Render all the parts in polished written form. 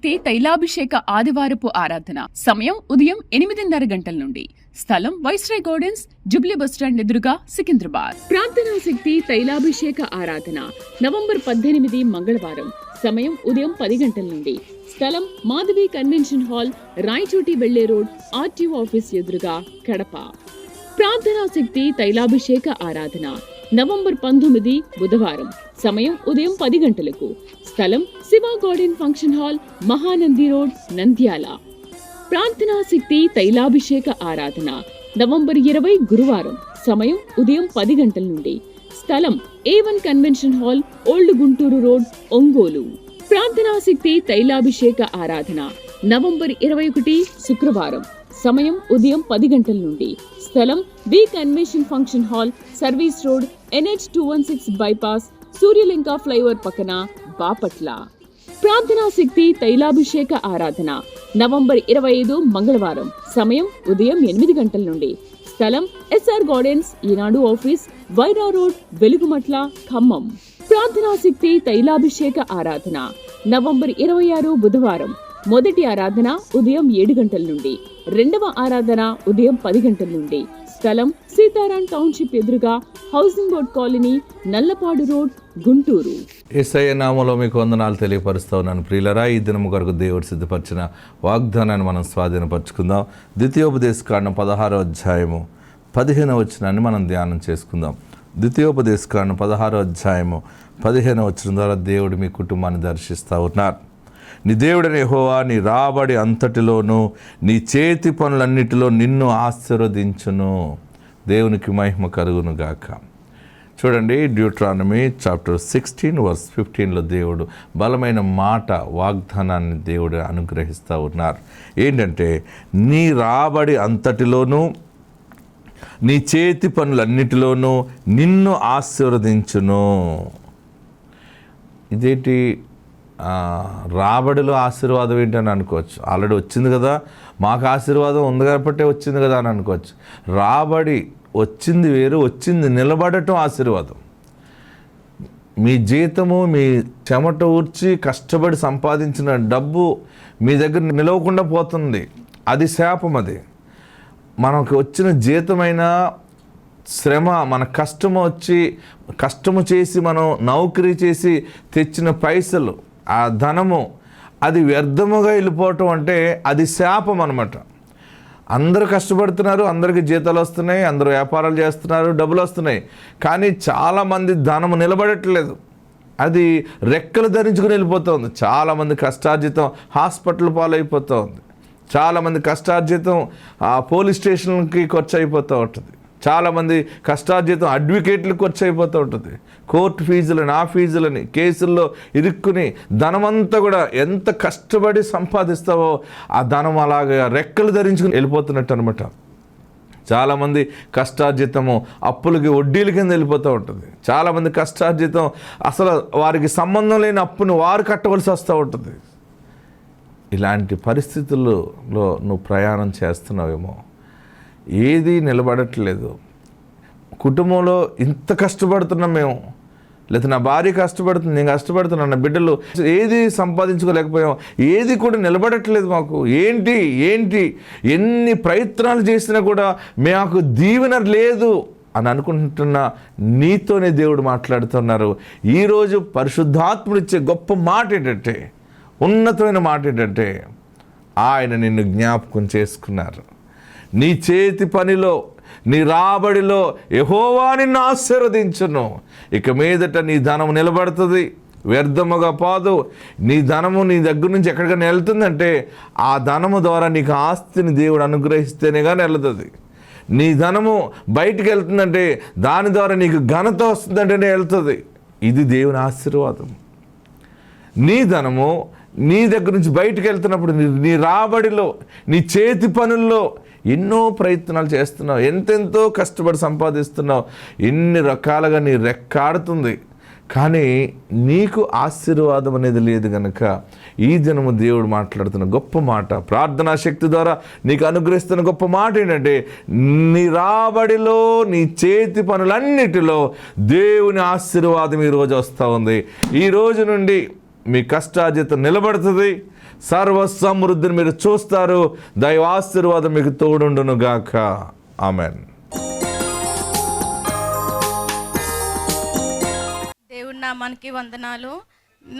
శక్తి తైలాభిషేక ఆదివారపు ఆరాధన. సమయం ఉదయం 8:30 గంటల నుండి. స్థలం వైస్రాయ్ గార్డెన్స్, జుబ్లీ బస్టాండ్ ఎదురుగా, సికింద్రాబాద్. ప్రార్థనా శక్తి తైలాభిషేక ఆరాధన నవంబర్ 18 మంగళవారం. సమయం ఉదయం 10 గంటల నుండి. స్థలం మాధవి కన్వెన్షన్ హాల్, రాయచోటి వెళ్లే రోడ్, ఆర్టీఓ ఆఫీస్ ఎదురుగా, కడప. ప్రార్థనా శక్తి తైలాభిషేక ఆరాధన నవంబర్ 19 బుధవారం. సమయం ఉదయం 10 గంటలకు. స్థలం Shiva garden function hall, Mahanandi road, Nandyal. ప్రార్థనా శక్తి తైలాభిషేక ఆరాధన నవంబర్ 20 గురువారం. సమయం ఉదయం 10 గంటల నుండి. స్థలం A1 convention hall, old Guntur road, Ongole. ప్రార్థనా శక్తి తైలాభిషేక ఆరాధన నవంబర్ 21 శుక్రవారం. సమయం ఉదయం 10 గంటల నుండి. స్థలం V convention function hall, service road, NH 216 bypass, Suryalanka flyover పక్కన, బాపట్ల. ప్రార్థనా శక్తి తైలాభిషేక ఆరాధన నవంబర్ 25 మంగళవారం. సమయం ఉదయం 8 గంటల నుండి. స్థలం SR గార్డెన్స్, ఈనాడు ఆఫీస్, వైరా రోడ్, వెలుగుమట్ల, ఖమ్మం. ప్రార్థనా శక్తి తైలాభిషేక ఆరాధన నవంబర్ 26 బుధవారం. మొదటి ఆరాధన ఉదయం 7 గంటల నుండి. రెండవ ఆరాధన ఉదయం 10 గంటల నుండి. స్థలం సీతారాం టౌన్షిప్ ఎదురుగా, housing board colony, Nallapadu road, Guntur. Yesayya నామములో మీకు వందనాలు తెలియపరుస్తా ఉన్నాను. ప్రియులరా, ఈ దినము కొరకు దేవుడు సిద్ధపరిచిన వాగ్దానాన్ని మనం స్వాధీనపరచుకుందాం. ద్వితీయోపదేశకాండం 16వ అధ్యాయము 15వ వచనాన్ని మనం ధ్యానం చేసుకుందాం. ద్వితీయోపదేశకాండం 16వ అధ్యాయము 15వ వచనం ద్వారా దేవుడు మీ కుటుంబాన్ని దర్శిస్తూ ఉన్నారు. నీ దేవుడైన యెహోవా నీ రాబడి అంతటిలోనూ నీ చేతి పనులన్నిటిలో నిన్ను ఆశీర్వదించును. దేవునికి మహిమ కలుగును గాక. చూడండి, డ్యూట్రానమీ చాప్టర్ 16 వర్స్ 15లో దేవుడు బలమైన మాట, వాగ్దానాన్ని దేవుడు అనుగ్రహిస్తూ ఉన్నారు. ఏంటంటే, నీ రాబడి అంతటిలోనూ నీ చేతి పనులన్నిటిలోనూ నిన్ను ఆశీర్వదించును. ఇదేంటి రాబడిలో ఆశీర్వాదం ఏంటని అనుకోవచ్చు. ఆల్రెడీ వచ్చింది కదా, మాకు ఆశీర్వాదం ఉంది కాబట్టి వచ్చింది కదా అని అనుకోవచ్చు. రాబడి వచ్చింది వేరు, వచ్చింది నిలబడటం ఆశీర్వాదం. మీ జీతము, మీ చెమట ఊర్చి కష్టపడి సంపాదించిన డబ్బు మీ దగ్గర నిలవకుండా పోతుంది, అది శాపం. అది మనకు వచ్చిన జీతమైన శ్రమ, మన కష్టము చేసి మనం నౌకరీ చేసి తెచ్చిన పైసలు, ఆ ధనము, అది వ్యర్థముగా వెళ్ళిపోవటం అంటే అది శాపం అన్నమాట. అందరూ కష్టపడుతున్నారు, అందరికీ జీతాలు వస్తున్నాయి, అందరూ వ్యాపారాలు చేస్తున్నారు, డబ్బులు వస్తున్నాయి, కానీ చాలామంది ధనము నిలబడట్లేదు, అది రెక్కలు ధరించుకుని వెళ్ళిపోతుంది. చాలామంది కష్టార్జితం హాస్పిటల్ పాలైపోతూ ఉంది. చాలామంది కష్టార్జితం పోలీస్ స్టేషన్కి ఖర్చు అయిపోతూ ఉంటుంది. చాలామంది కష్టార్జితం అడ్వకేట్లకు ఖర్చు అయిపోతూ ఉంటుంది. కోర్టు ఫీజులని, ఆ ఫీజులని, కేసుల్లో ఇరుక్కుని ధనమంతా కూడా ఎంత కష్టపడి సంపాదిస్తావో ఆ ధనం అలాగా రెక్కలు ధరించుకుని వెళ్ళిపోతున్నట్టు అనమాట. చాలామంది కష్టార్జితము అప్పులకి, వడ్డీల కింద వెళ్ళిపోతూ ఉంటుంది. చాలామంది కష్టార్జితం అసలు వారికి సంబంధం లేని అప్పుని వారు కట్టవలసి వస్తూ ఉంటుంది. ఇలాంటి పరిస్థితుల్లో నువ్వు ప్రయాణం చేస్తున్నావేమో, ఏది నిలబడట్లేదు. కుటుంబంలో ఇంత కష్టపడుతున్నాం మేము, లేదా నా భార్య కష్టపడుతుంది, నేను కష్టపడుతున్నాను, నా బిడ్డలు ఏది సంపాదించుకోలేకపోయాం, ఏది కూడా నిలబడట్లేదు మాకు. ఏంటి ఎన్ని ప్రయత్నాలు చేసినా కూడా మాకు దీవెన లేదు అని అనుకుంటున్న నీతోనే దేవుడు మాట్లాడుతున్నారు. ఈరోజు పరిశుద్ధాత్ముడు ఇచ్చే గొప్ప మాట ఏంటంటే, ఉన్నతమైన మాట ఏంటంటే, ఆయన నిన్ను జ్ఞాపకం చేసుకున్నారు. నీ చేతి పనిలో, నీ రాబడిలో యెహోవా నిన్ను ఆశీర్వదించును. ఇక మీదట నీ ధనము నిలబడుతుంది, వ్యర్థముగా పోదు. నీ ధనము నీ దగ్గర నుంచి ఎక్కడికైనా వెళ్తుందంటే ఆ ధనము ద్వారా నీకు ఆస్తిని దేవుడు అనుగ్రహిస్తేనే కానీ వెళ్తుంది. నీ ధనము బయటికి వెళ్తుందంటే దాని ద్వారా నీకు ఘనత వస్తుందంటేనే వెళ్తుంది. ఇది దేవుని ఆశీర్వాదం. నీ ధనము నీ దగ్గర నుంచి బయటికి వెళ్తున్నప్పుడు, నీ రాబడిలో, నీ చేతి పనుల్లో ఎన్నో ప్రయత్నాలు చేస్తున్నావు, ఎంతెంతో కష్టపడి సంపాదిస్తున్నావు, ఎన్ని రకాలుగా నీ రెక్కాడుతుంది, కానీ నీకు ఆశీర్వాదం అనేది లేదు కనుక ఈ దినము దేవుడు మాట్లాడుతున్న గొప్ప మాట, ప్రార్థనా శక్తి ద్వారా నీకు అనుగ్రహిస్తున్న గొప్ప మాట ఏంటంటే, నీ రాబడిలో, నీ చేతి పనులన్నిటిలో దేవుని ఆశీర్వాదం ఈరోజు వస్తూ ఉంది. ఈ రోజు నుండి మీ కష్టార్జితం నిలబడుతుంది, సర్వ సమృద్ధిని మీరు చూస్తారు. దైవ ఆశీర్వాదం మీకు తోడుండును గాక. ఆమెన్. దేవుడి నామానికి వందనాలు.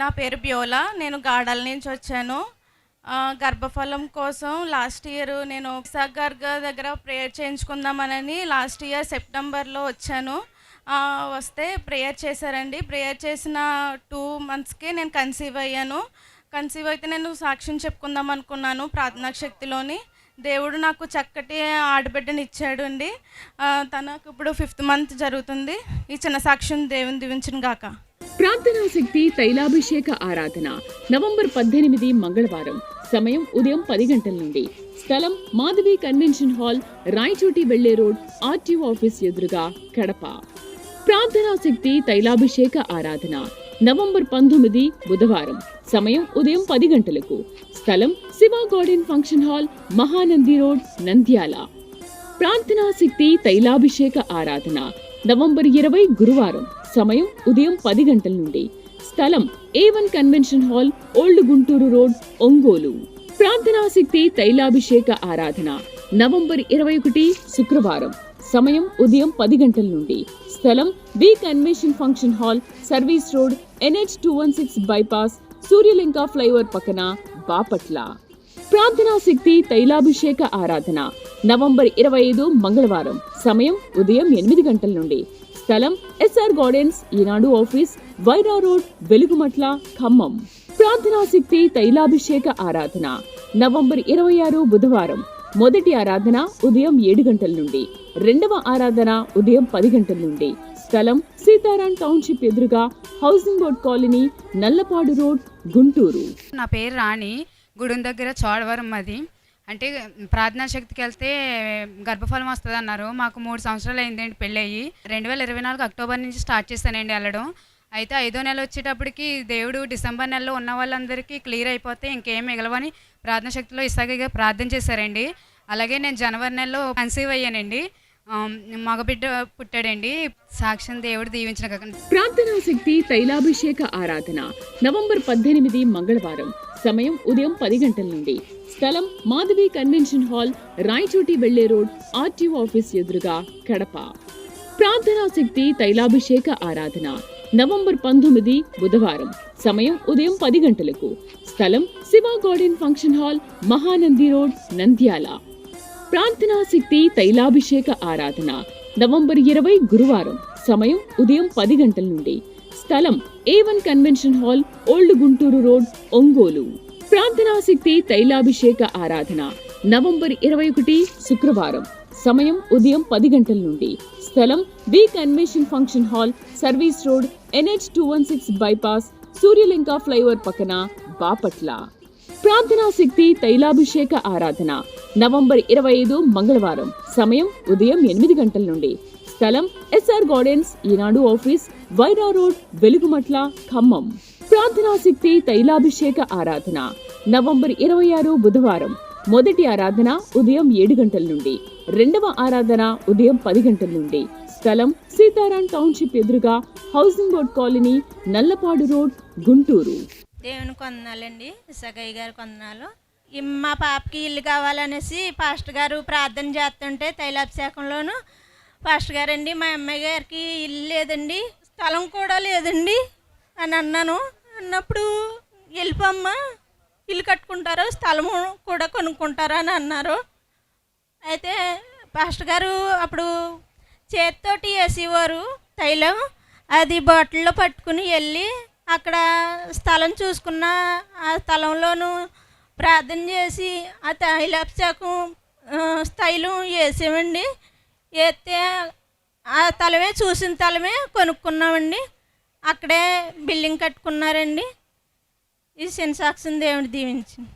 నా పేరు బ్యోలా. నేను గాడాల నుంచి వచ్చాను. గర్భఫలం కోసం లాస్ట్ ఇయర్ నేను ఇసాక్ గారి దగ్గర ప్రేయర్ చేయించుకుందామని లాస్ట్ ఇయర్ సెప్టెంబర్లో వచ్చాను. వస్తే ప్రేయర్ చేశారండి. ప్రేయర్ చేసిన 2 monthsకే నేను కన్సీవ్ అయ్యాను. కన్సీవ్ అయితే నేను సాక్ష్యం చెప్పుకుందాం అనుకున్నాను. ప్రార్థనా శక్తిలోని దేవుడు నాకు చక్కటి ఆడబిడ్డని ఇచ్చాడు అండి. తనకు ఇప్పుడు 5th month జరుగుతుంది. ఈ చిన్న సాక్ష్యం దేవుని దీవించును గాక. ప్రార్థనా శక్తి తైలాభిషేక ఆరాధన నవంబర్ 18 మంగళవారం. సమయం ఉదయం 10 గంటల నుండి. స్థలం మాధవి కన్వెన్షన్ హాల్, రాయచోటి వెళ్లే రోడ్, ఆర్టీఓ ఆఫీస్ ఎదురుగా, కడప. ప్రార్థనా శక్తి తైలాభిషేక ఆరాధన నవంబర్ 19 బుధవారం. సమయం ఉదయం 10 గంటలకు. స్థలం Shiva garden function hall, Mahanandi road, Nandyal. ప్రార్థనా శక్తి తైలాభిషేక ఆరాధన నవంబర్ 20 గురువారం. సమయం ఉదయం 10 గంటల నుండి. స్థలం A1 convention hall, old Guntur road, Ongole. ప్రార్థనా శక్తి తైలాభిషేక ఆరాధన నవంబర్ 21 శుక్రవారం. సమయం ఉదయం 10 గంటల నుండి. స్థలం V convention function hall, service road, NH 216 bypass, Suryalanka flyover పక్కన, బాపట్ల. ప్రార్థనా శక్తి తైలాభిషేక ఆరాధన నవంబర్ 25 మంగళవారం. సమయం ఉదయం 8 గంటల నుండి. స్థలం SR గార్డెన్స్, ఈనాడు ఆఫీస్, వైరా రోడ్, వెలుగుమట్ల, ఖమ్మం. ప్రార్థనా శక్తి తైలాభిషేక ఆరాధన నవంబర్ 26 బుధవారం. మొదటి ఆరాధన ఉదయం 7 గంటల నుండి. రెండవ ఆరాధన ఉదయం 10 గంటల నుండి. స్థలం సీతారాం టౌన్షిప్ ఎదురుగా, housing board colony, Nallapadu road, Guntur. నా పేరు రాణి. గుడి దగ్గర చోడవరం. అది అంటే ప్రార్థనా శక్తికి వెళ్తే గర్భఫలం వస్తుంది అన్నారు. మాకు 3 సంవత్సరాలు అయిందండి పెళ్ళి అయ్యి. 2024 అక్టోబర్ నుంచి స్టార్ట్ చేశానండి వెళ్ళడం. అయితే 5వ నెల వచ్చేటప్పటికి దేవుడు డిసెంబర్ నెలలో ఉన్న వాళ్ళందరికీ క్లియర్ అయిపోతే ఇంకేం మిగలవని ప్రార్థనా శక్తిలో ఇసాగా ప్రార్థన చేశారండి. అలాగే నేను జనవరి నెలలో కన్సీవ్ అయ్యానండి. మగబిడ్డ పుట్టాడండి. సాక్ష్యం దేవుడు దీవించిన. ప్రార్థనా శక్తి తైలాభిషేక ఆరాధన నవంబర్ 18 మంగళవారం. సమయం ఉదయం 10 గంటల నుండి. స్థలం మాధవి కన్వెన్షన్ హాల్, రాయచోటి వెళ్లే రోడ్, ఆర్టీఓ ఆఫీస్ ఎదురుగా, కడప. ప్రార్థనా శక్తి తైలాభిషేక ఆరాధన నవంబర్ 19 బుధవారం. సమయం ఉదయం 10 గంటలకు. స్థలం Shiva garden function hall, Mahanandi road, Nandyal. ప్రార్థనా శక్తి తైలాభిషేక ఆరాధన నవంబర్ 20 గురువారం. సమయం ఉదయం 10 గంటల నుండి. స్థలం A1 convention hall, old Guntur road, Ongole. ప్రార్థనా శక్తి తైలాభిషేక ఆరాధన నవంబర్ 21 శుక్రవారం. సమయం ఉదయం 10 గంటల నుండి. స్థలం V convention function hall, service road, NH 216 bypass, Suryalanka flyover పక్కన, బాపట్ల. ప్రార్థనా శక్తి తైలాభిషేక ఆరాధన నవంబర్ 25 మంగళవారం. సమయం ఉదయం 8 గంటల నుండి. స్థలం SR గార్డెన్స్, ఈనాడు ఆఫీస్, వైరా రోడ్, వెలుగుమట్ల, ఖమ్మం. ప్రార్థనా శక్తి తైలాభిషేక ఆరాధన నవంబర్ 26 బుధవారం. మొదటి ఆరాధన ఉదయం 7 గంటల నుండి. రెండవ ఆరాధన ఉదయం 10 గంటల నుండి. స్థలం సీతారాం టౌన్షిప్ ఎదురుగా, housing board colony, Nallapadu road, Guntur. దేవుని కొందనాలండి. సగయ్య గారు కొందనాలు. మా పాపకి ఇల్లు కావాలనేసి పాస్టర్ గారు ప్రార్థన చేస్తుంటే తైలాభిషేకంలోను పాస్టర్ గారండి మా అమ్మాయి గారికి ఇల్లు లేదండి, స్థలం కూడా లేదండి అని అన్నాను. అన్నప్పుడు వెళ్ళిపోమ్మా, ఇల్లు కట్టుకుంటారు, స్థలము కూడా కొనుక్కుంటారు అని అన్నారు. అయితే పాస్టర్ గారు అప్పుడు చేతితోటి వేసేవారు తైలం. అది బాటిల్లో పట్టుకుని వెళ్ళి అక్కడ స్థలం చూసుకున్న ఆ స్థలంలోనూ ప్రార్థన చేసి ఆ తైలాభిషేకం తైలం వేసామండి. వేస్తే ఆ స్థలమే చూసిన స్థలమే కొనుక్కున్నామండి. అక్కడే బిల్డింగ్ కట్టుకున్నారండి. ఈ శనిసాక్ష్యం దేవుడు దీవించింది.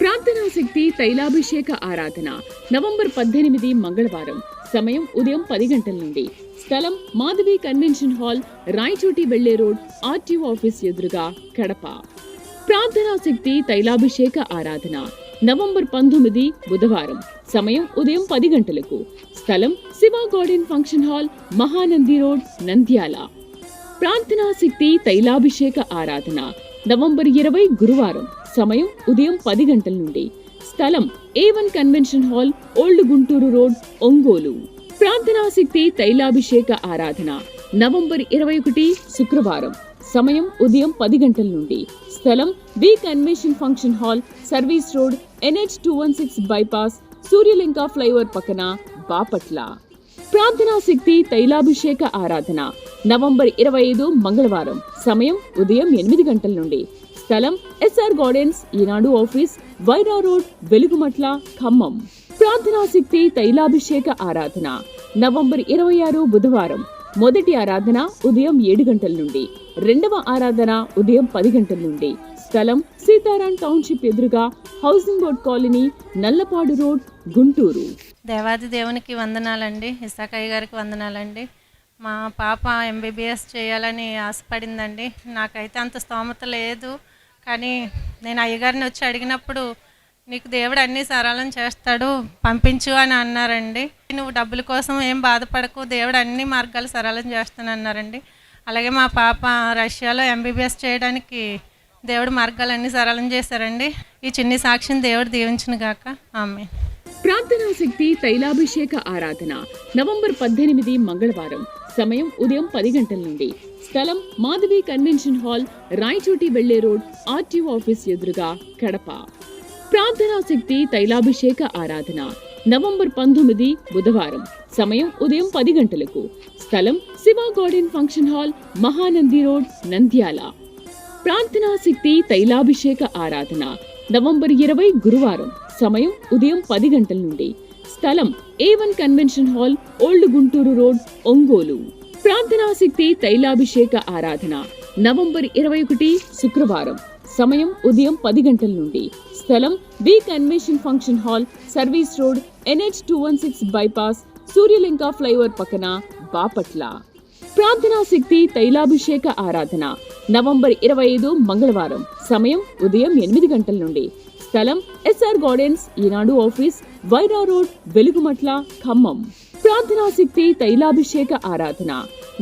ప్రార్థనా శక్తి తైలాభిషేక ఆరాధన నవంబర్ 18 మంగళవారం. సమయం ఉదయం 10 గంటల నుండి. స్థలం మాధవి కన్వెన్షన్ హాల్, రాయచోటి వెళ్లే రోడ్, ఆర్టీఓ ఆఫీస్ ఎదురుగా, కడప. ప్రార్థనా శక్తి తైలాభిషేక ఆరాధన నవంబర్ 19 బుధవారం. సమయం ఉదయం 10 గంటలకు. స్థలం Shiva garden function hall, Mahanandi road, Nandyal. ప్రార్థనా శక్తి తైలాభిషేక ఆరాధన నవంబర్ 20 గురువారం. సమయం ఉదయం 10 గంటల నుండి. స్థలం A1 convention hall, old Guntur road, Ongole. ప్రార్థనాశక్తి తైలాభిషేక ఆరాధన నవంబర్ 21 శుక్రవారం. సమయం ఉదయం 10 గంటల నుండి. స్థలం B convention function hall, service road, NH216 bypass, Suryalanka flyover పక్కన, బాపట్ల. ప్రార్థనాశక్తి తైలాభిషేక ఆరాధన నవంబర్ 25 మంగళవారం. సమయం ఉదయం 8 గంటల నుండి. స్థలం SR గార్డెన్స్, ఈనాడు ఆఫీస్, వైరా రోడ్, వెలుగుమట్ల, ఖమ్మం. ప్రార్థనాశక్తి తైలాభిషేక ఆరాధన నవంబర్ 26 బుధవారం. మొదటి ఆరాధన ఉదయం 7 గంటల నుండి. రెండవ ఆరాధన ఉదయం 10 గంటల నుండి. స్థలం సీతారాం టౌన్షిప్ ఎదురుగా, housing board colony, Nallapadu road, Guntur. దేవాది దేవునికి వందనాలండి. ఇసాకయ్య గారికి వందనాలండి. మా పాప MBBS చేయాలని ఆశపడిందండి. నాకైతే అంత స్తోమత లేదు. కానీ నేను అయ్యగారిని వచ్చి అడిగినప్పుడు నీకు దేవుడు అన్నీ సరళం చేస్తాడు, పంపించు అని అన్నారండి. నువ్వు డబ్బుల కోసం ఏం బాధపడకు, దేవుడు అన్ని మార్గాలు సరళం చేస్తానన్నారండి. అలాగే మా పాప రష్యాలో MBBS చేయడానికి దేవుడు మార్గాలన్నీ సరళం చేశారండి. ఈ చిన్ని సాక్షిని దేవుడు దీవించును గాక. ఆమేన్. ప్రార్థనాశక్తి తైలాభిషేక ఆరాధన నవంబర్ 18 మంగళవారం. సమయం ఉదయం 10 గంటల నుండి. స్థలం మాధవి కన్వెన్షన్ హాల్, రాయచోటి వెళ్లే రోడ్, RTO ఆఫీస్ ఎదురుగా, కడప. ప్రార్థనాశక్తి తైలాభిషేక ఆరాధన నవంబర్ 19 బుధవారం. సమయం ఉదయం 10 గంటలకు. స్థలం Shiva garden function hall, Mahanandi road, Nandyal. ప్రార్థనాశక్తి తైలాభిషేక ఆరాధన నవంబర్ 20 గురువారం. సమయం ఉదయం 10 గంటల నుండి. స్థలం A1 convention hall, old Guntur road, Ongole. ప్రార్థనాశక్తి తైలాభిషేక ఆరాధన నవంబర్ 21 శుక్రవారం. సమయం ఉదయం 10 గంటల నుండి. స్థలం B convention function hall, service road, NH216 bypass, Suryalanka flyover పక్కన, బాపట్ల. ప్రార్థనాశక్తి తైలాభిషేక ఆరాధన నవంబర్ 25 మంగళవారం. సమయం ఉదయం 8 గంటల నుండి. స్థలం SR గార్డెన్స్, ఈనాడు ఆఫీస్, వైరా రోడ్, వెలుగుమట్ల, ఖమ్మం. ప్రార్థనాశక్తి తైలాభిషేక ఆరాధన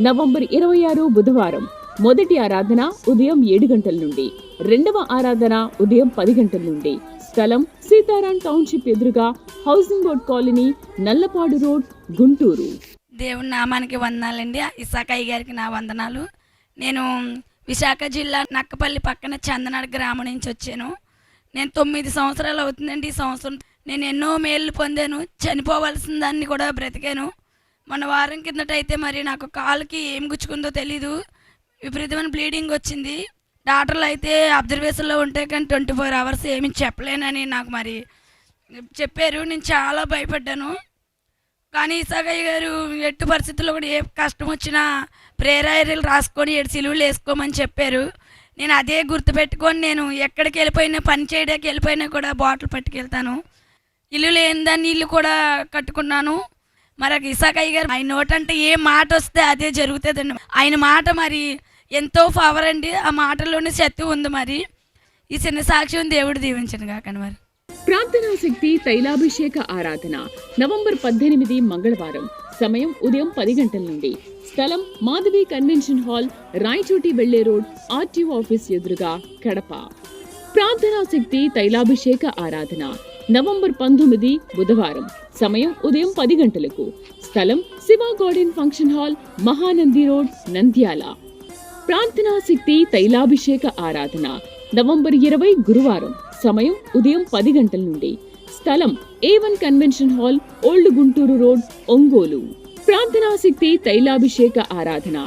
నవంబర్ 26 బుధవారం. మొదటి ఆరాధన ఉదయం 7 గంటల నుండి. రెండవ ఆరాధన ఉదయం 10 గంటల నుండి. స్థలం సీతారాం టౌన్షిప్ ఎదురుగా, housing board colony, Nallapadu road, Guntur. దేవుని నామానికి వందనాలండి. ఇసాకయ్య గారికి నా వందనాలు. నేను విశాఖ జిల్లా నక్కపల్లి పక్కన చందనాడు గ్రామం నుంచి వచ్చాను. నేను 9 సంవత్సరాలు అవుతుందండి. ఈ సంవత్సరం నేను ఎన్నో మేళ్ళు పొందాను. చనిపోవలసిన దాన్ని కూడా బ్రతికాను. మన వారం కిందటైతే మరి నాకు కాలుకి ఏం గుచ్చుకుందో తెలీదు, విపరీతమైన బ్లీడింగ్ వచ్చింది. డాక్టర్లు అయితే అబ్జర్వేషన్లో ఉంటే కానీ 24 అవర్స్ ఏమీ చెప్పలేనని నాకు మరి చెప్పారు. నేను చాలా భయపడ్డాను. కానీ ఇసాకయ్య గారు ఎట్టు పరిస్థితుల్లో కూడా ఏ కష్టం వచ్చినా ప్రేరాయలు రాసుకొని 7 సిలువలు వేసుకోమని చెప్పారు. నేను అదే గుర్తుపెట్టుకొని నేను ఎక్కడికి వెళ్ళిపోయినా, పని చేయడానికి వెళ్ళిపోయినా కూడా బాటిల్ పట్టుకెళ్తాను. ఇల్లు లేని దాన్ని ఇల్లు కూడా కట్టుకున్నాను. మరి ఇసాకయ్య గారు ఆయన నోటంటే ఏ మాట వస్తే అదే జరుగుతుందండి. ఆయన మాట మరి ఎంతో పవర్ అండి. ఆ మాటలోనే శక్తి ఉంది. మరి ఈ చిన్న సాక్ష్యం దేవుడు దీవించను కాకండి. మరి ప్రార్థనాశక్తి తైలాభిషేక ఆరాధన నవంబర్ 18 మంగళవారం. సమయం ఉదయం 10 గంటల నుండి. స్థలం మాధవి కన్వెన్షన్ హాల్, రాయచోటి వెళ్లే రోడ్, RTO ఆఫీస్ ఎదురుగా, కడప. ప్రార్థనాశక్తి తైలాభిషేక ఆరాధన నవంబర్ 19 బుధవారం. సమయం ఉదయం 10 గంటలకు. స్థలం Shiva garden function hall, Mahanandi road, Nandyal. ప్రార్థనాశక్తి తైలాభిషేక ఆరాధన నవంబర్ 20 గురువారం. సమయం ఉదయం 10 గంటల నుండి. స్థలం A1 convention hall, old Guntur road, Ongole. ప్రార్థనాశక్తి తైలాభిషేక ఆరాధన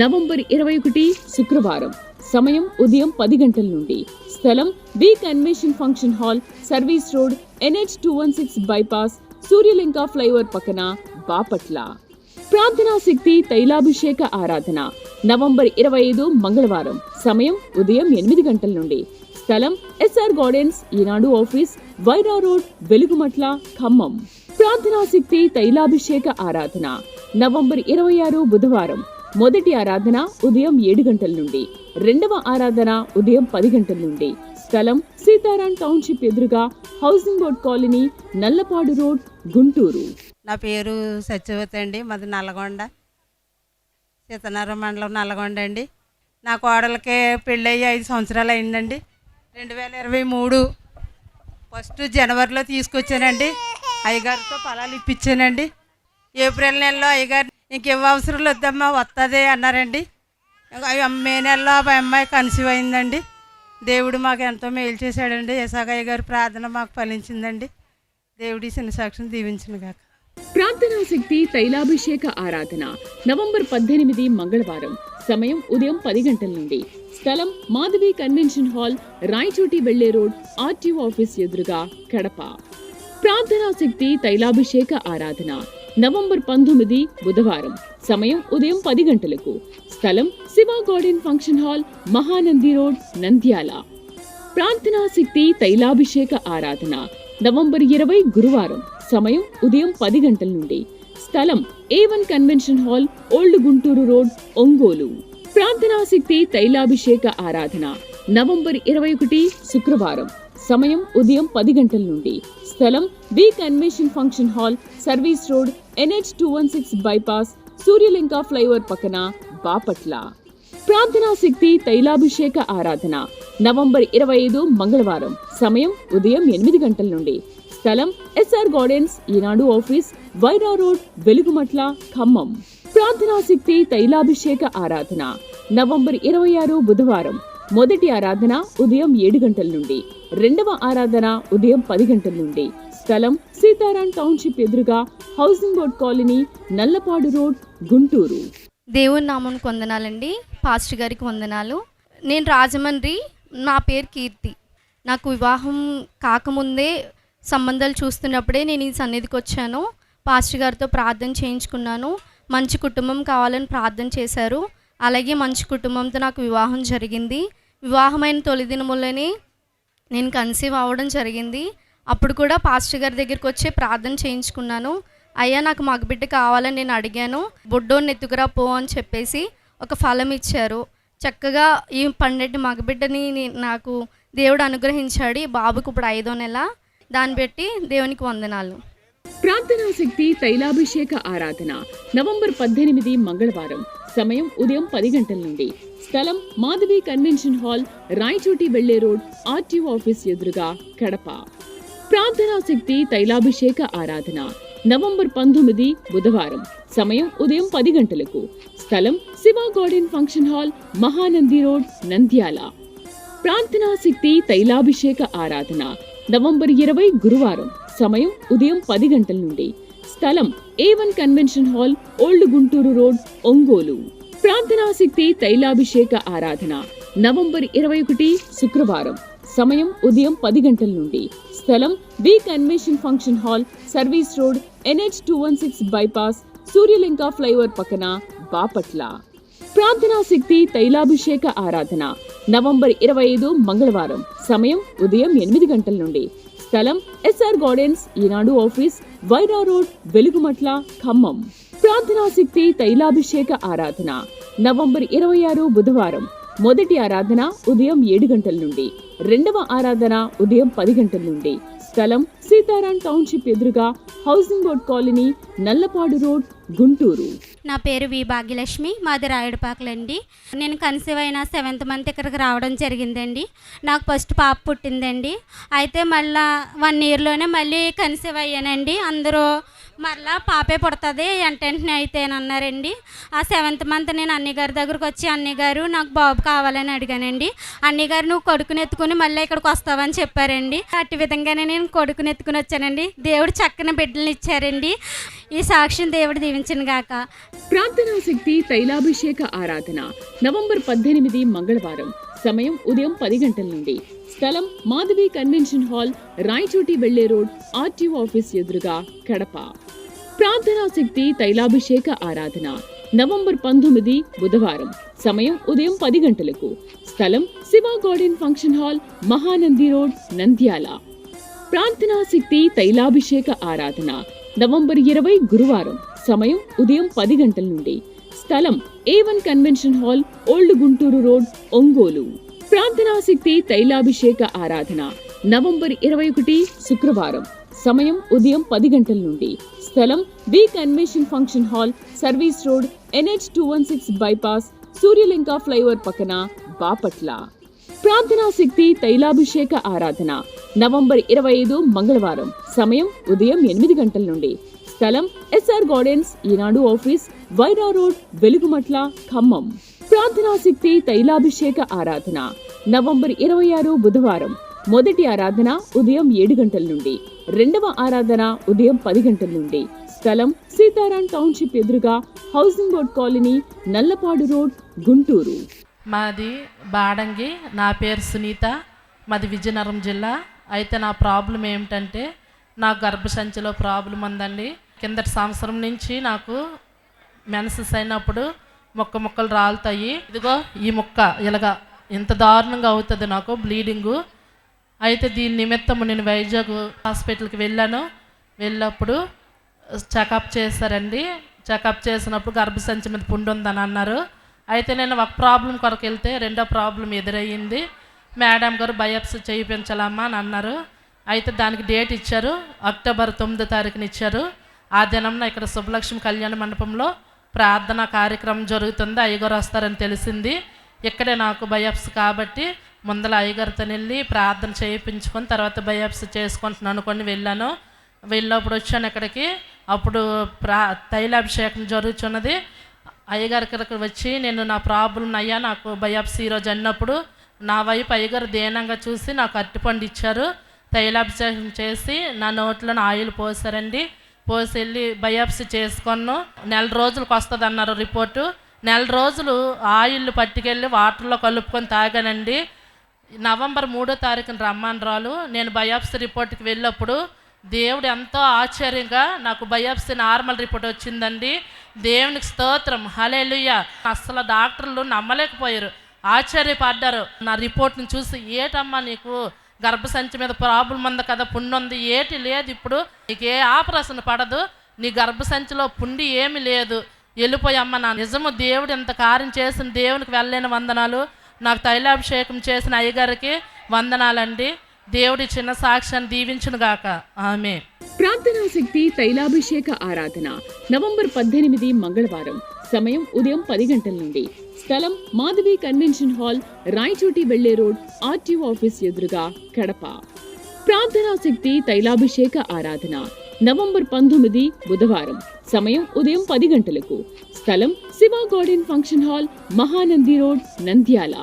నవంబర్ 21 శుక్రవారం. సమయం ఉదయం 10 గంటల నుండి. స్థలం B convention function hall, service road, NH216 bypass, Suryalanka flyover పక్కన, బాపట్ల. ప్రార్థనాశక్తి తైలాభిషేక ఆరాధన నవంబర్ 25 మంగళవారం. సమయం ఉదయం 8 గంటల నుండి. స్థలం SR గార్డెన్స్, ఈనాడు ఆఫీస్, వైరా రోడ్, వెలుగుమట్ల, ఖమ్మం. ప్రార్థనాశక్తి తైలాభిషేక ఆరాధన నవంబర్ 26 బుధవారం. మొదటి ఆరాధన ఉదయం 7 గంటల నుండి. రెండవ ఆరాధన ఉదయం 10 గంటల నుండి. స్థలం సీతారాం టౌన్షిప్ ఎదురుగా, housing board colony, Nallapadu road, Guntur. నా పేరు సత్యవతి అండి. మాది నల్లగొండ, సీతనారాయణ మండలం, నల్లగొండ అండి. నా కోడలకి పెళ్ళి అయ్యి 5 సంవత్సరాలు అయిందండి. 2023 ఫస్ట్ జనవరిలో తీసుకొచ్చానండి. అయ్యగారితో ఫలాలు ఇప్పించానండి. ఏప్రిల్ నెలలో అయ్యగారు ఇంకేం అవసరాలు వద్దమ్మా వస్తుంది అన్నారండి. మే నెలలో ఆ అమ్మాయి కన్సీవ్ అయిందండి. దేవుడు మాకు ఎంతో మేలు చేశాడండి. ఇసాకయ్య గారి ప్రార్థన మాకు ఫలించిందండి. దేవుడి చిన్న సాక్షిని దీవించిన గాక. ప్రార్థనా శక్తి తైలాభిషేక ఆరాధన నవంబర్ 18 మంగళవారం. సమయం ఉదయం 10 గంటల నుండి. స్థలం మాధవి కన్వెన్షన్ హాల్, రాయచోటి వెళ్లే రోడ్, ఆర్టీఓ ఆఫీస్ ఎదురుగా, కడప. ప్రార్థనా శక్తి తైలాభిషేక ఆరాధన నవంబర్ 19 బుధవారం. సమయం ఉదయం 10 గంటలకు. స్థలం Shiva garden function hall, Mahanandi road, Nandyal. ప్రార్థనా శక్తి తైలాభిషేక ఆరాధన నవంబర్ 20 గురువారం. సమయం ఉదయం 10 గంటల నుండి. స్థలం A1 convention hall, old Guntur road, Ongole. ప్రార్థనా శక్తి తైలాభిషేక ఆరాధన నవంబర్ 21 శుక్రవారం. సమయం ఉదయం 10 గంటల నుండి. స్థలం V convention function hall, service road, NH 216 bypass, Suryalanka flyover పక్కన, బాపట్ల. ప్రార్థనా శక్తి తైలాభిషేక ఆరాధన నవంబర్ 25 మంగళవారం. సమయం ఉదయం 8 గంటల నుండి. స్థలం SR గార్డెన్స్, ఈనాడు ఆఫీస్, వైరా రోడ్, వెలుగుమట్ల, ఖమ్మం. ప్రార్థనా శక్తి తైలాభిషేక ఆరాధన నవంబర్ 26 బుధవారం. మొదటి ఆరాధన ఉదయం 7 గంటల నుండి. రెండవ ఆరాధన ఉదయం 10 గంటల నుండి. స్థలం సీతారాం టౌన్షిప్ ఎదురుగా, housing board colony, Nallapadu road, Guntur. దేవుని నామం వందనాలండి. పాస్టర్ గారికి వందనాలు. నేను రాజమండ్రి, నా పేరు కీర్తి. నాకు వివాహం కాకముందే సంబంధాలు చూస్తున్నప్పుడే నేను ఈ సన్నిధికి వచ్చాను. పాస్టర్ గారితో ప్రార్థన చేయించుకున్నాను. మంచి కుటుంబం కావాలని ప్రార్థన చేశారు. అలాగే మంచి కుటుంబంతో నాకు వివాహం జరిగింది. వివాహమైన తొలి దినములనే నేను కన్సీవ్ అవ్వడం జరిగింది. అప్పుడు కూడా పాస్టర్ గారి దగ్గరికి వచ్చి ప్రార్థన చేయించుకున్నాను. అయ్యా నాకు మగబిడ్డ కావాలని నేను అడిగాను. బొడ్డోని ఎత్తుకురా పో అని చెప్పేసి ఒక ఫలం ఇచ్చారు. చక్కగా ఈ 12 మగబిడ్డని నాకు దేవుడు అనుగ్రహించాడు. బాబుకు ఇప్పుడు 5వ నెల. దాన్ని బట్టి దేవునికి వందనాలు. ప్రార్థనా శక్తి తైలాభిషేక ఆరాధన నవంబర్ 18 మంగళవారం. సమయం ఉదయం 10 గంటల నుండి. స్థలం మాధవి కన్వెన్షన్ హాల్, రాయచోటి వెళ్లే రోడ్, ఆర్టీఓ ఆఫీస్ ఎదురుగా, కడప. ప్రార్థనా శక్తి తైలాభిషేక ఆరాధన నవంబర్ 19 బుధవారం. సమయం ఉదయం 10 గంటలకు. స్థలం Shiva garden function hall, Mahanandi road, Nandyal. ప్రార్థనా శక్తి తైలాభిషేక ఆరాధన నవంబర్ 20 గురువారం. సమయం ఉదయం 10 గంటల నుండి. స్థలం A1 convention hall, old Guntur road, Ongole. ప్రార్థనా శక్తి తైలాభిషేక ఆరాధన నవంబర్ 21 శుక్రవారం. సమయం ఉదయం 10 గంటల నుండి. స్థలం V convention function hall, service road, NH 216 bypass, Suryalanka flyover పక్కన, బాపట్ల. ప్రార్థనా శక్తి తైలాభిషేక ఆరాధన నవంబర్ 25 మంగళవారం. సమయం ఉదయం 8 గంటల నుండి. స్థలం SR గార్డెన్స్, ఈనాడు ఆఫీస్, వైరా రోడ్, వెలుగుమట్ల, ఖమ్మం. ప్రార్థనా శక్తి తైలాభిషేక ఆరాధన నవంబర్ 26 బుధవారం. మొదటి ఆరాధన ఉదయం 7 గంటల నుండి. రెండవ ఆరాధన ఉదయం 10 గంటల నుండి. స్థలం సీతారాం టౌన్షిప్ ఎదురుగా, housing board colony, Nallapadu road, Guntur. నా పేరు వి భాగ్యలక్ష్మి, మాది రాయుడుపాకలండి. నేను కన్సీవ్ అయిన 7th మంత్ ఇక్కడికి రావడం జరిగిందండి. నాకు ఫస్ట్ పాప పుట్టిందండి. అయితే మళ్ళీ 1 ఇయర్లోనే మళ్ళీ కన్సీవ్ అయ్యానండి. అందరూ మరలా పాపే పుడుతుంది వెంటనే అయితే అన్నారండి. ఆ 7th మంత్ నేను అన్నయ్యగారి దగ్గరకు వచ్చి, అన్నయ్యగారు నాకు బాబు కావాలని అడిగానండి. అన్నయ్యగారు నువ్వు కొడుకుని ఎత్తుకుని మళ్ళీ ఇక్కడికి వస్తావని చెప్పారండి. అట్టి విధంగానే నేను కొడుకుని ఎత్తుకుని వచ్చానండి. దేవుడు చక్కని బిడ్డలు ఇచ్చారండి. ఈ సాక్ష్యం దేవుడు దీవించిన గాక. ప్రార్థనా శక్తి తైలాభిషేక ఆరాధన నవంబర్ 18 మంగళవారం. సమయం ఉదయం 10 గంటల నుండి. స్థలం మాధవి కన్వెన్షన్ హాల్, రాయచోటి వెళ్లే రోడ్, ఆర్టీఓ ఆఫీస్ ఎదురుగా, కడప. ప్రార్థనా శక్తి తైలాభిషేక ఆరాధన నవంబర్ 19 బుధవారం. సమయం ఉదయం 10 గంటలకు. స్థలం Shiva garden function hall, Mahanandi road, Nandyal. ప్రార్థనా శక్తి తైలాభిషేక ఆరాధన నవంబర్ 20 గురువారం. సమయం ఉదయం 10 గంటల నుండి. స్థలం A1 convention hall, old Guntur road, Ongole. ప్రార్థనా శక్తి తైలాభిషేక ఆరాధన నవంబర్ 21 శుక్రవారం. సమయం ఉదయం 10 గంటల నుండి. స్థలం V convention function hall, service road, NH 216 bypass, Suryalanka flyover పక్కన, బాపట్ల. ప్రార్థనా శక్తి తైలాభిషేక ఆరాధన నవంబర్ 25 మంగళవారం. సమయం ఉదయం 8 గంటల నుండి. స్థలం SR గార్డెన్స్, ఈనాడు ఆఫీస్, వైరా రోడ్, వెలుగుమట్ల, ఖమ్మం. ప్రార్థనా శక్తి తైలాభిషేక ఆరాధన నవంబర్ 26 బుధవారం. మొదటి ఆరాధన ఉదయం 7 గంటల నుండి. రెండవ ఆరాధన ఉదయం 10 గంటల నుండి. స్థలం సీతారాం టౌన్షిప్ ఎదురుగా, housing board colony, Nallapadu road, Guntur. మాది బాడంగి. నా పేరు సునీత. మాది విజయనగరం జిల్లా. అయితే నా ప్రాబ్లం ఏమిటంటే నాకు గర్భసంచిలో ప్రాబ్లం ఉందండి. కిందటి సంవత్సరం నుంచి నాకు మెన్సెస్ అయినప్పుడు మొక్కలు రాలుతాయి. ఇదిగో ఈ ముక్క ఇలాగా ఇంత దారుణంగా అవుతుంది నాకు బ్లీడింగు. అయితే దీని నిమిత్తము నేను వైజాగ్ హాస్పిటల్కి వెళ్ళినప్పుడు చెకప్ చేశారండి. చెకప్ చేసినప్పుడు గర్భసంచి మీద పుండు ఉందని అన్నారు. అయితే నేను ఒక ప్రాబ్లం కొరకు వెళ్తే రెండో ప్రాబ్లం ఎదురయ్యింది. మేడం గారు బయాప్సీ చేయించాలమ్మా అని అన్నారు. అయితే దానికి డేట్ ఇచ్చారు. అక్టోబర్ 9వ తారీఖున ఇచ్చారు. ఆ దినంన ఇక్కడ శుభలక్ష్మి కళ్యాణ మండపంలో ప్రార్థన కార్యక్రమం జరుగుతుంది. అయ్యగారు వస్తారని తెలిసింది. ఇక్కడే నాకు బయాప్సీ కాబట్టి ముందర అయ్యగారితో వెళ్ళి ప్రార్థన చేయించుకొని తర్వాత బయాప్సీ చేసుకుంటున్నాను అనుకొని వెళ్ళినప్పుడు వచ్చాను ఇక్కడికి. అప్పుడు తైలాభిషేకం జరుగుతున్నది. అయ్యగారి ఇక్కడికి వచ్చి నేను నా ప్రాబ్లం అయ్యా నాకు బయాప్సీ ఈరోజు అన్నప్పుడు నా వైపు అయ్యగారు దేనంగా చూసి నాకు అరటిపండు ఇచ్చారు. తైలాభిషేకం చేసి నా నోట్లో ఆయిల్ పోసారండి. పోసి వెళ్ళి బయాప్సీ చేసుకున్నాను. 4 రోజులకు వస్తుంది అన్నారు రిపోర్టు. 4 రోజులు ఆయిల్ పట్టుకెళ్ళి వాటర్లో కలుపుకొని తాగానండి. నవంబర్ 3వ తారీఖున రమ్మన్నారు. నేను బయాప్సీ రిపోర్ట్కి వెళ్ళినప్పుడు దేవుడు ఎంతో ఆశ్చర్యంగా నాకు బయాప్సీ నార్మల్ రిపోర్ట్ వచ్చిందండి. దేవునికి స్తోత్రం, హల్లెలూయా. అసలు డాక్టర్లు నమ్మలేకపోయారు, ఆశ్చర్యపడ్డారు. నా రిపోర్ట్ని చూసి ఏటమ్మా నీకు గర్భసంచి మీద ప్రాబ్లం ఉంది కదా, పుండు ఉంది, ఏటి లేదు, ఇప్పుడు నీకు ఏ ఆపరేషన్ పడదు, నీ గర్భసంచిలో పుండి ఏమి లేదు, వెళ్ళిపోయమ్మ. నా నిజము దేవుడు ఎంత కార్యం చేసిన దేవునికి వెళ్ళలేని వందనాలు. నాకు తైలాభిషేకం చేసిన అయ్యగారికి వందనాలండి. దేవుడి చిన్న సాక్ష్యాన్ని దీవించును గాక. ఆమె. ప్రార్థనా శక్తి తైలాభిషేక ఆరాధన నవంబర్ 18 మంగళవారం. సమయం ఉదయం 10 గంటల నుండి. స్థలం మాధవి కన్వెన్షన్ హాల్, రాయచోటి వెళ్లే రోడ్, RTO ఆఫీస్ ఎదురుగా, కడప. ప్రార్థనా శక్తి తైలాభిషేక ఆరాధన నవంబర్ 19 బుధవారం. సమయం ఉదయం 10 గంటలకు. స్థలం Shiva garden function hall, Mahanandi road, Nandyal.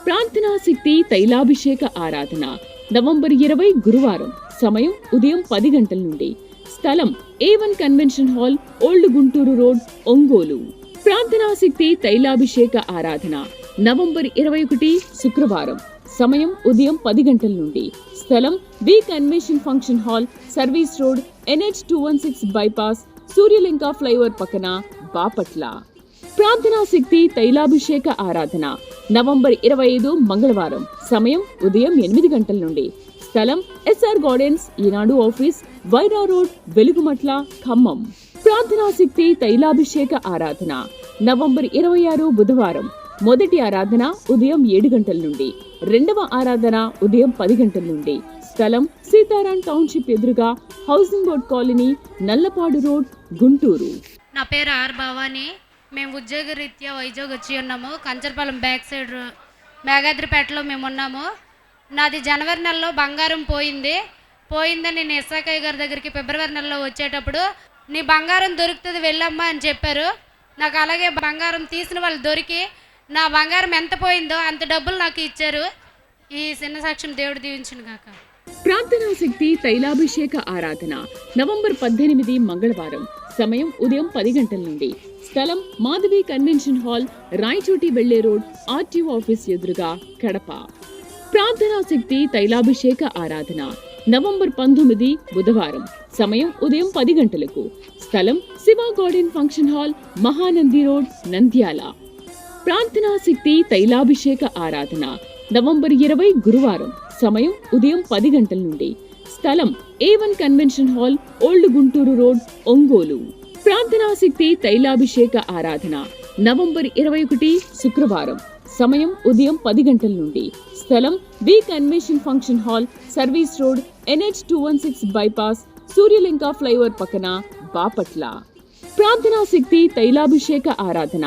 ప్రార్థనా శక్తి తైలాభిషేక ఆరాధన నవంబర్ 20 గురువారం. సమయం ఉదయం 10 గంటల నుండి. స్థలం A1 convention hall, old Guntur road, Ongole. ప్రార్థనా శక్తి తైలాభిషేక ఆరాధన నవంబర్ 21 శుక్రవారం. సమయం ఉదయం 10 గంటల నుండి. స్థలం B convention function hall, service road, NH 216 bypass, Suryalanka flyover పక్కన, బాపట్ల. ప్రార్థనా శక్తి తైలాభిషేక ఆరాధన నవంబర్ 25 మంగళవారం. సమయం ఉదయం 8 గంటల నుండి. స్థలం SR గార్డెన్స్, ఈనాడు ఆఫీస్, వైరా రోడ్, వెలుగుమట్ల, ఖమ్మం. ప్రార్థనా శక్తి తైలాభిషేక ఆరాధన నవంబర్ 26 బుధవారం. మొదటి ఆరాధన ఉదయం 7 గంటల నుండి. రెండవ ఆరాధన ఉదయం 10 గంటల నుండి. స్థలం సీతారాం టౌన్షిప్ ఎదురుగా, housing board colony, Nallapadu road, Guntur. నా పేరు ఆర్ భవాని. మేము ఉద్యోగ రీత్యా వైజాగ్ వచ్చి ఉన్నాము. కంచరపాలెం బ్యాక్ సైడ్ మేఘాద్రిపేటలో మేము ఉన్నాము. నాది జనవరి నెలలో బంగారం పోయిందని నేను ఎస్ఆకయ్య గారి దగ్గరికి ఫిబ్రవరి నెలలో వచ్చేటప్పుడు నీ బంగారం దొరుకుతుంది వెళ్ళమ్మా అని చెప్పారు. నాకు అలాగే బంగారం తీసిన వాళ్ళు దొరికి నా బంగారం ఎంత పోయిందో అంత డబ్బులు నాకు ఇచ్చారు. ఈ చిన్న సాక్ష్యం దేవుడు దీవించును గాక. ప్రార్థనా శక్తి తైలాభిషేక ఆరాధన నవంబర్ 18 మంగళవారం. సమయం ఉదయం 10 గంటల నుండి. స్థలం మాధవి కన్వెన్షన్ హాల్, రాయచోటి వెళ్లే రోడ్, RTO ఆఫీస్ ఎదురుగా, కడప. ప్రార్థనా శక్తి తైలాభిషేక ఆరాధన నవంబర్ 19 బుధవారం. సమయం ఉదయం 10 గంటలకు. స్థలం Shiva garden function hall, Mahanandi road, Nandyal. ప్రార్థనా శక్తి తైలాభిషేక ఆరాధన నవంబర్ 20 గురువారం. సమయం ఉదయం 10 గంటల నుండి. స్థలం A1 convention hall, old Guntur road, Ongole. ప్రార్థనా శక్తి తైలాభిషేక ఆరాధన నవంబర్ 21 శుక్రవారం. సమయం ఉదయం 10 గంటల నుండి. స్థలం B convention function hall, service road, NH 216 bypass, Suryalanka flyover పక్కన, బాపట్ల. ప్రార్థనా శక్తి తైలాభిషేక ఆరాధన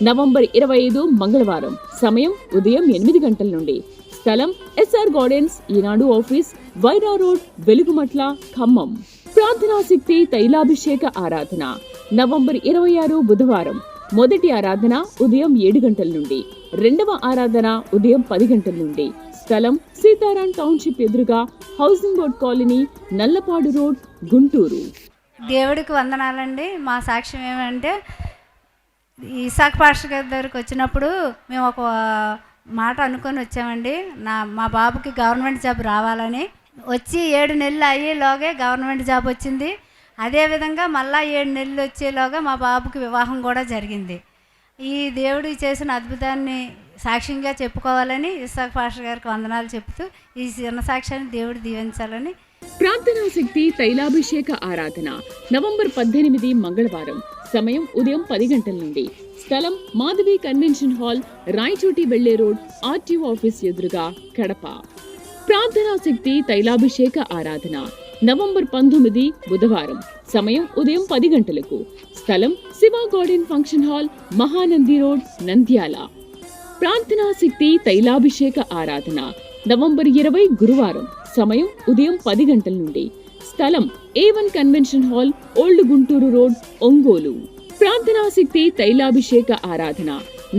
నవంబర్ 25 మంగళవారం. సమయం ఉదయం 8 గంటల నుండి. స్థలం ఎస్ఆర్ గార్డెన్స్, ఈనాడు ఆఫీస్, వైరా రోడ్, వెలుగుమట్ల, ఖమ్మం. ప్రార్థనా శక్తి తైలాభిషేక ఆరాధన నవంబర్ 26 బుధవారం. మొదటి ఆరాధన ఉదయం 7 గంటల నుండి, రెండవ ఆరాధన ఉదయం 10 గంటల నుండి. స్థలం సీతారాం టౌన్షిప్ ఎదురుగా, housing board colony, Nallapadu road, Guntur. దేవుడికి వందనాలండి. మా సాక్ష్యం ఏమంటే, ఇసాక్ పాస్టర్ గారి దగ్గరికి వచ్చినప్పుడు మేము ఒక మాట అనుకొని వచ్చామండి. మా బాబుకి గవర్నమెంట్ జాబ్ రావాలని. వచ్చి 7 నెలలు అయ్యేలోగే గవర్నమెంట్ జాబ్ వచ్చింది. అదేవిధంగా మళ్ళీ 7 నెలలు వచ్చేలోగా మా బాబుకి వివాహం కూడా జరిగింది. ఈ దేవుడు చేసిన అద్భుతాన్ని సాక్ష్యంగా చెప్పుకోవాలని ఇసాక్ పాస్టర్ గారికి వందనాలు చెప్తూ ఈ చిన్న సాక్ష్యాన్ని దేవుడు దీవించాలని. ప్రార్థనా శక్తి తైలాభిషేక ఆరాధన నవంబర్ 18 మంగళవారం. సమయం ఉదయం 10 గంటల నుండి. స్థలం మాధవి కన్వెన్షన్ హాల్, రాయచోటి వెళ్లే రోడ్, ఆర్టీఓ ఆఫీస్ ఎదురుగా, కడప. ప్రార్థనా శక్తి తైలాభిషేక ఆరాధన నవంబర్ 19 బుధవారం. సమయం ఉదయం 10 గంటలకు. స్థలం Shiva garden function hall, Mahanandi road, Nandyal. ప్రార్థనా శక్తి తైలాభిషేక ఆరాధన నవంబర్ 20 గురువారం. సమయం ఉదయం 10 గంటల నుండి. స్థలం A1 convention hall, old Guntur road, Ongole. ప్రార్థనా శక్తి తైలాభిషేక ఆరాధన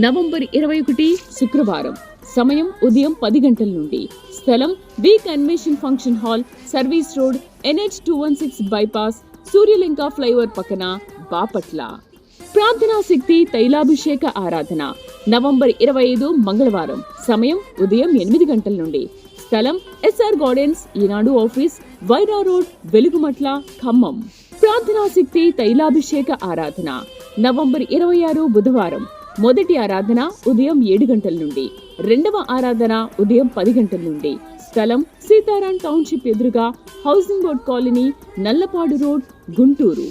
నవంబర్ 21 శుక్రవారం. సమయం ఉదయం 10 గంటల నుండి. స్థలం V convention function hall, service road, NH 216 bypass, Suryalanka flyover పక్కన, బాపట్ల. ప్రార్థనా శక్తి తైలాభిషేక ఆరాధన నవంబర్ 25 మంగళవారం. సమయం ఉదయం 8 గంటల నుండి. స్థలం ఎస్ఆర్ గార్డెన్స్, ఈనాడు ఆఫీస్, వైరా రోడ్, వెలుగుమట్ల, ఖమ్మం. ప్రార్థనా శక్తి తైలాభిషేక ఆరాధన నవంబర్ 26 బుధవారం. మొదటి ఆరాధన ఉదయం 7 గంటల నుండి, రెండవ ఆరాధన ఉదయం 10 గంటల నుండి. స్థలం సీతారాం టౌన్షిప్ ఎదురుగా, housing board colony, Nallapadu road, Guntur.